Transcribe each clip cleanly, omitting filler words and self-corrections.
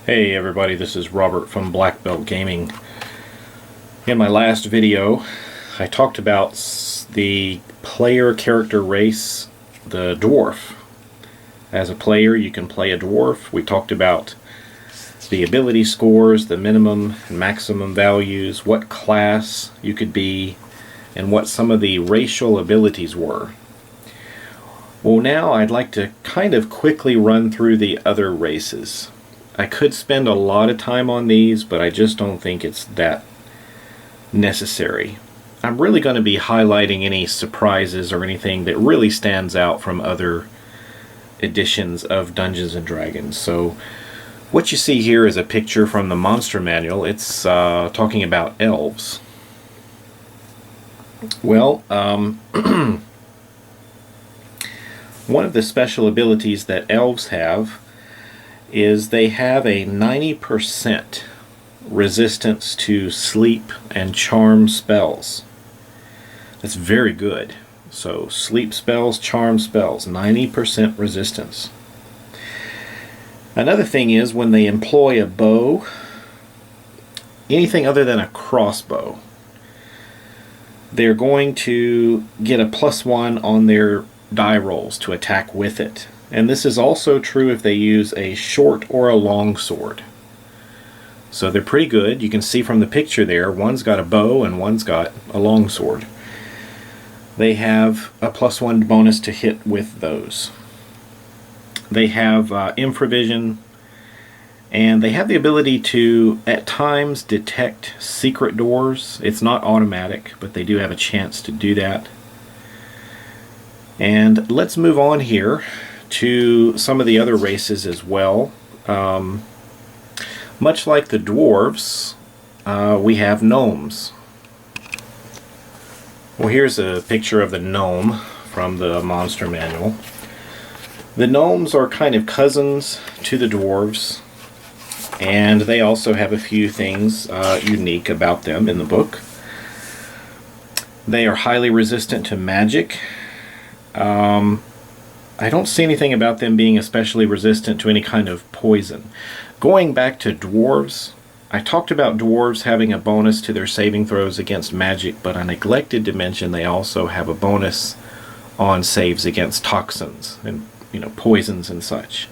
Hey everybody, this is Robert from Black Belt Gaming. In my last video, I talked about the player character race, the dwarf. As a player, you can play a dwarf. We talked about the ability scores, the minimum and maximum values, what class you could be, and what some of the racial abilities were. Well, now I'd like to kind of quickly run through the other races. I could spend a lot of time on these, but I just don't think it's that necessary. I'm really going to be highlighting any surprises or anything that really stands out from other editions of Dungeons & Dragons. So what you see here is a picture from the Monster Manual. It's talking about elves. Well, one of the special abilities that elves have is they have a 90% resistance to sleep and charm spells. That's very good. So sleep spells, charm spells, 90% resistance. Another thing is when they employ a bow, anything other than a crossbow, they're going to get a +1 on their die rolls to attack with it. And this is also true if they use a short or a long sword. So they're pretty good. You can see from the picture there, one's got a bow and one's got a long sword. They have a +1 bonus to hit with those. They have infravision, and they have the ability to, at times, detect secret doors. It's not automatic, but they do have a chance to do that. And let's move on here to some of the other races as well. Much like the dwarves, we have gnomes. Well, here's a picture of the gnome from the Monster Manual. The gnomes are kind of cousins to the dwarves, and they also have a few things unique about them in the book. They are highly resistant to magic. I don't see anything about them being especially resistant to any kind of poison. Going back to dwarves, I talked about dwarves having a bonus to their saving throws against magic, but I neglected to mention they also have a bonus on saves against toxins and poisons and such.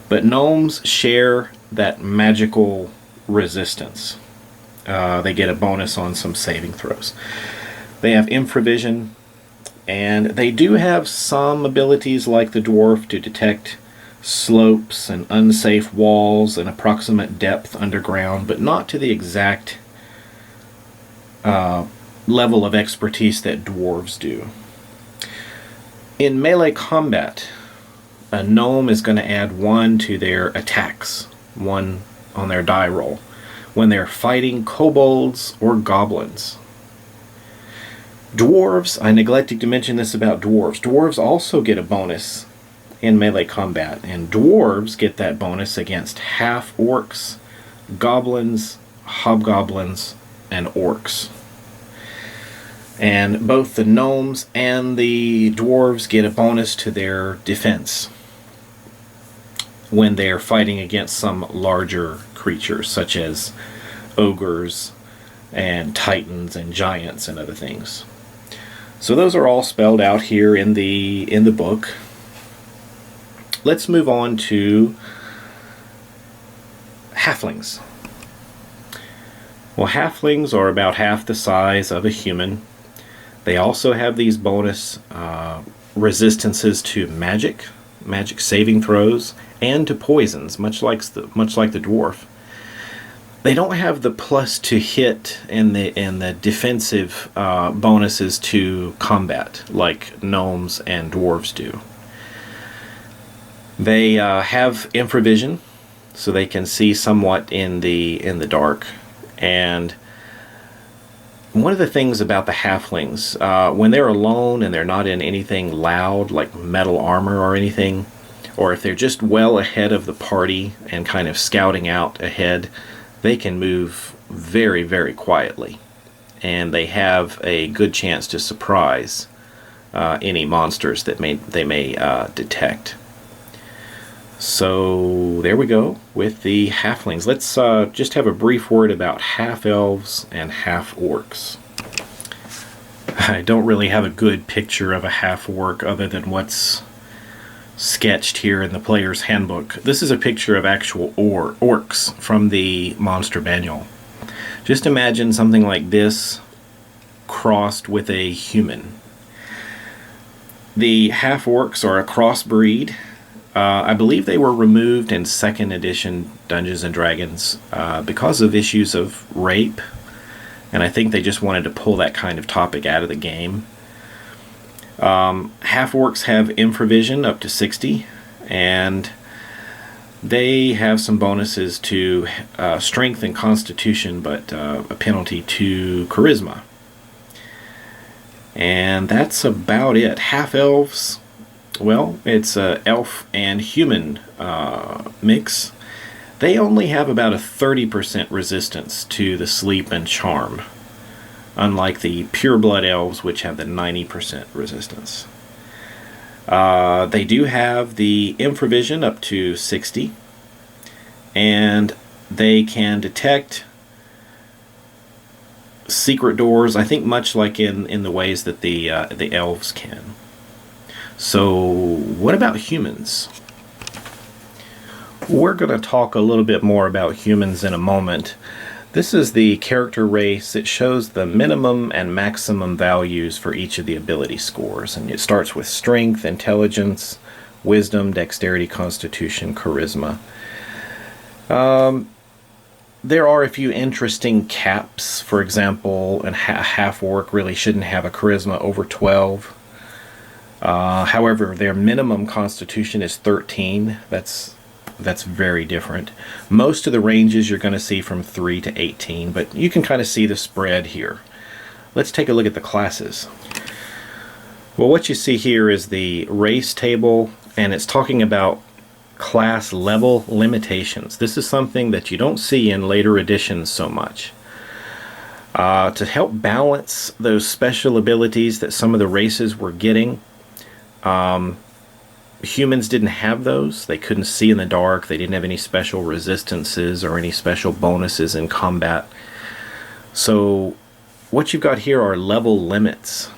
But gnomes share that magical resistance. They get a bonus on some saving throws. They have infravision, and they do have some abilities like the dwarf to detect slopes and unsafe walls and approximate depth underground, but not to the exact level of expertise that dwarves do. In melee combat, a gnome is going to add 1 to their attacks, 1 on their die roll, when they're fighting kobolds or goblins. Dwarves, I neglected to mention this about dwarves. Dwarves also get a bonus in melee combat, and dwarves get that bonus against half-orcs, goblins, hobgoblins, and orcs. And both the gnomes and the dwarves get a bonus to their defense when they're fighting against some larger creatures, such as ogres and titans and giants and other things. So those are all spelled out here in the book. Let's move on to halflings. Well, halflings are about half the size of a human. They also have these bonus resistances to magic saving throws, and to poisons, much like the dwarf. They don't have the plus to hit and the defensive bonuses to combat like gnomes and dwarves do. They have infravision, so they can see somewhat in the dark. And one of the things about the halflings, when they're alone and they're not in anything loud like metal armor or anything, or if they're just well ahead of the party and kind of scouting out ahead, they can move very, very quietly, and they have a good chance to surprise any monsters that they may detect. So there we go with the halflings. Let's just have a brief word about half-elves and half-orcs. I don't really have a good picture of a half-orc other than what's sketched here in the player's handbook. This is a picture of actual orcs from the monster manual. Just imagine something like this crossed with a human. The half-orcs are a crossbreed. I believe they were removed in 2nd edition Dungeons & Dragons because of issues of rape, and I think they just wanted to pull that kind of topic out of the game. Half-orcs have infravision up to 60, and they have some bonuses to strength and constitution, but a penalty to charisma. And that's about it. Half-elves, well, it's an elf and human mix. They only have about a 30% resistance to the sleep and charm, unlike the pureblood elves, which have the 90% resistance. They do have the infravision up to 60, and they can detect secret doors, I think much like in the ways that the elves can. So what about humans? We're going to talk a little bit more about humans in a moment. This is the character race. It shows the minimum and maximum values for each of the ability scores. And it starts with strength, intelligence, wisdom, dexterity, constitution, charisma. There are a few interesting caps. For example, a half-orc really shouldn't have a charisma over 12. However, their minimum constitution is 13. That's very different. Most of the ranges you're going to see from 3 to 18, but you can kind of see the spread here. Let's take a look at the classes. Well, what you see here is the race table, and it's talking about class level limitations. This is something that you don't see in later editions so much. To help balance those special abilities that some of the races were getting, humans didn't have those. They couldn't see in the dark. They didn't have any special resistances or any special bonuses in combat. So what you've got here are level limits.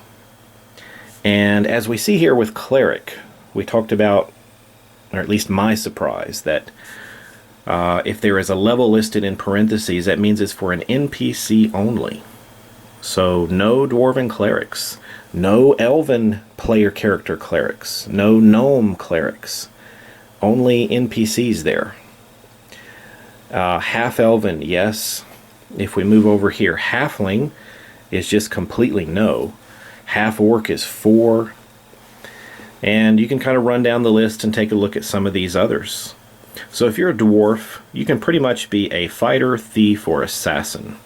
And as we see here with cleric, we talked about, or at least my surprise, that if there is a level listed in parentheses, that means it's for an NPC only. So no dwarven clerics, no elven player character clerics, no gnome clerics, only NPCs there. Half elven, yes. If we move over here, halfling is just completely no. Half orc is 4. And you can kind of run down the list and take a look at some of these others. So if you're a dwarf, you can pretty much be a fighter, thief, or assassin.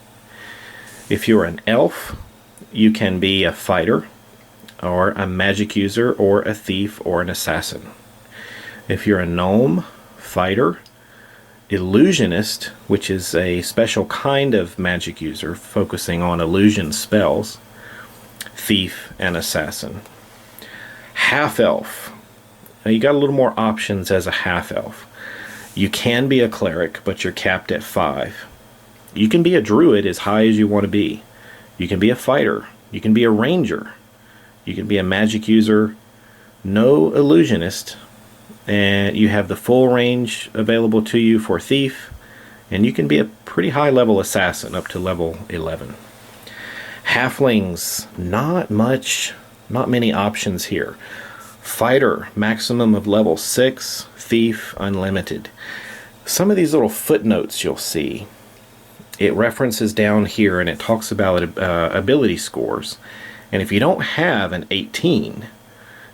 If you're an elf, you can be a fighter, or a magic user, or a thief, or an assassin. If you're a gnome, fighter, illusionist, which is a special kind of magic user focusing on illusion spells, thief, and assassin. Half-elf. Now you got a little more options as a half-elf. You can be a cleric, but you're capped at 5. You can be a druid as high as you want to be. You can be a fighter. You can be a ranger. You can be a magic user. No illusionist. And you have the full range available to you for thief. And you can be a pretty high level assassin up to level 11. Halflings, not many options here. Fighter, maximum of level 6. Thief, unlimited. Some of these little footnotes you'll see, it references down here and it talks about ability scores. And if you don't have an 18,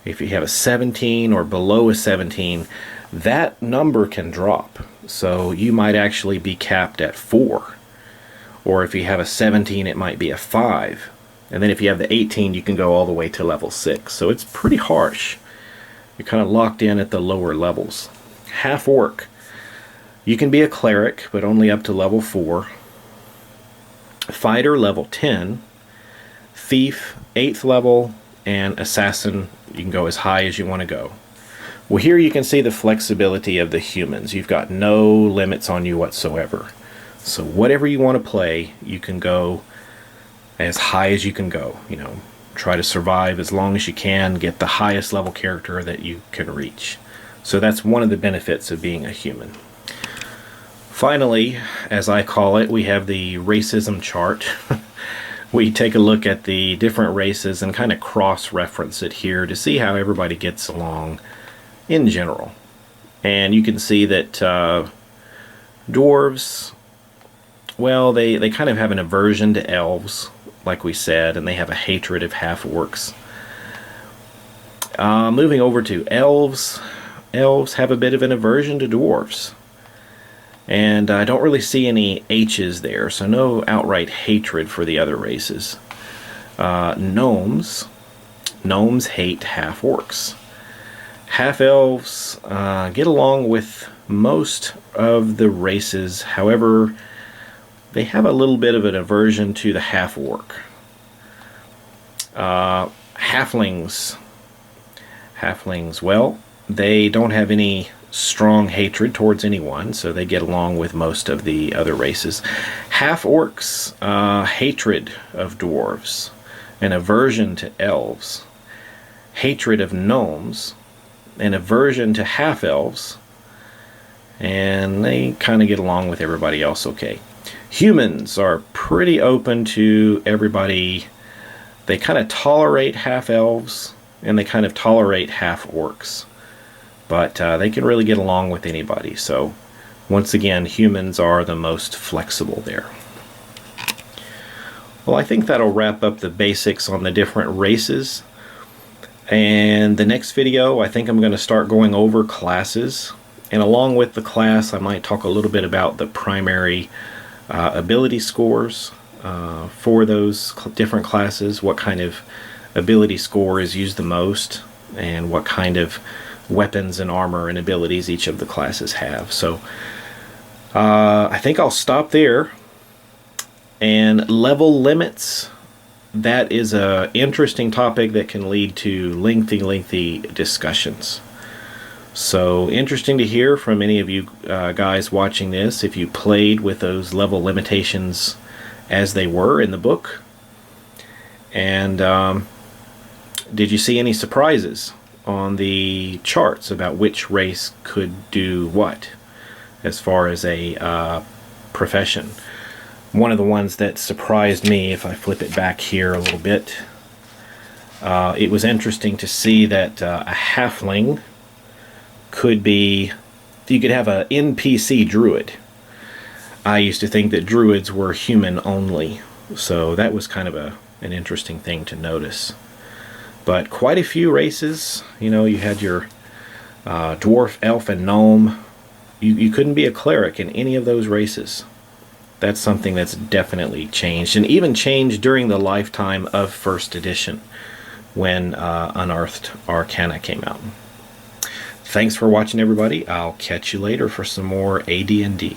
if you have a 17 or below a 17, that number can drop. So you might actually be capped at 4. Or if you have a 17, it might be a 5. And then if you have the 18, you can go all the way to level 6. So it's pretty harsh. You're kind of locked in at the lower levels. Half orc. You can be a cleric, but only up to level 4. Fighter, level 10. Thief, 8th level. And assassin, you can go as high as you want to go. Well, here you can see the flexibility of the humans. You've got no limits on you whatsoever. So whatever you want to play, you can go as high as you can go. You know, try to survive as long as you can, get the highest level character that you can reach. So that's one of the benefits of being a human. Finally, as I call it, we have the racism chart. We take a look at the different races and kind of cross-reference it here to see how everybody gets along in general. And you can see that dwarves, well, they kind of have an aversion to elves, like we said, and they have a hatred of half-orcs. Moving over to elves, elves have a bit of an aversion to dwarves. And I don't really see any H's there, so no outright hatred for the other races. Gnomes hate half-orcs. Half-elves get along with most of the races, however, they have a little bit of an aversion to the half-orc. Halflings, well, they don't have any strong hatred towards anyone, so they get along with most of the other races. Half-orcs, hatred of dwarves, an aversion to elves, hatred of gnomes, an aversion to half-elves, and they kind of get along with everybody else okay. Humans are pretty open to everybody. They kind of tolerate half-elves, and they kind of tolerate half-orcs. But they can really get along with anybody. So, once again, humans are the most flexible there. Well, I think that'll wrap up the basics on the different races. And the next video, I think I'm going to start going over classes. And along with the class, I might talk a little bit about the primary ability scores for those different classes, what kind of ability score is used the most, and what kind of weapons and armor and abilities each of the classes have. So I think I'll stop there. And level limits, that is an interesting topic that can lead to lengthy discussions. So interesting to hear from any of you guys watching this, if you played with those level limitations as they were in the book. And did you see any surprises on the charts about which race could do what as far as a profession? One of the ones that surprised me, if I flip it back here a little bit, it was interesting to see that a halfling could be, you could have an NPC druid. I used to think that druids were human only, so that was kind of an interesting thing to notice. But quite a few races, you know, you had your dwarf, elf, and gnome. You couldn't be a cleric in any of those races. That's something that's definitely changed, and even changed during the lifetime of First Edition, when Unearthed Arcana came out. Thanks for watching, everybody. I'll catch you later for some more AD&D.